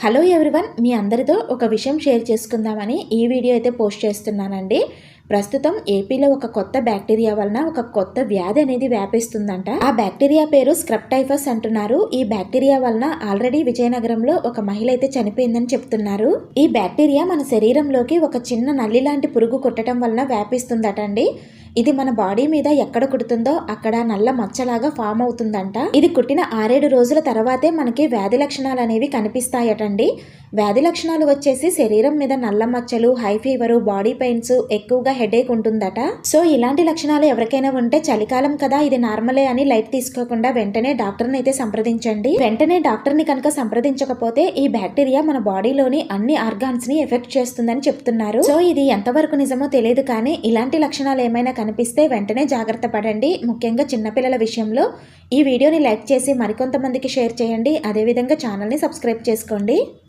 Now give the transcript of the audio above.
Hello everyone, మీ అందరితో ఒక విషయం షేర్ చేసుకుందామని ఈ వీడియో అయితే పోస్ట్ చేస్తున్నానండి. ప్రస్తుతం ఏపీలో ఒక కొత్త బ్యాక్టీరియా వలన ఒక కొత్త వ్యాధి అనేది వ్యాపిస్తుందంట. ఆ బ్యాక్టీరియా పేరు స్క్రబ్ టైఫస్ అంటున్నారు. ఈ బ్యాక్టీరియా వలన ఆల్రెడీ విజయనగరంలో ఒక మహిళ అయితే చనిపోయిందని చెప్తున్నారు. ఈ బ్యాక్టీరియా మన శరీరంలోకి ఒక చిన్న నల్లి లాంటి పురుగు కుట్టడం వలన వ్యాపిస్తుందట అండి. ఇది మన బాడీ మీద ఎక్కడ కుడుతుందో అక్కడ నల్ల మచ్చలాగా ఫామ్ అవుతుందంట. ఇది కుట్టిన 6-7 రోజుల తర్వాతే మనకి వ్యాధి లక్షణాలు అనేవి కనిపిస్తాయటండి. వ్యాధి లక్షణాలు వచ్చేసి శరీరం మీద నల్ల మచ్చలు, హై ఫీవరు, బాడీ పెయిన్స్, ఎక్కువగా హెడేక్ ఉంటుందట. సో ఇలాంటి లక్షణాలు ఎవరికైనా ఉంటే చలికాలం కదా, ఇది నార్మలే అని లైట్ తీసుకోకుండా వెంటనే డాక్టర్ని అయితే సంప్రదించండి. వెంటనే డాక్టర్ని కనుక సంప్రదించకపోతే ఈ బ్యాక్టీరియా మన బాడీలోని అన్ని ఆర్గాన్స్ ని ఎఫెక్ట్ చేస్తుందని చెప్తున్నారు. సో ఇది ఎంతవరకు నిజమో తెలియదు, కానీ ఇలాంటి లక్షణాలు ఏమైనా కనిపిస్తే వెంటనే జాగ్రత్త పడండి. ముఖ్యంగా చిన్నపిల్లల విషయంలో ఈ వీడియోని లైక్ చేసి మరికొంతమందికి షేర్ చేయండి. అదేవిధంగా ఛానల్ని సబ్స్క్రైబ్ చేసుకోండి.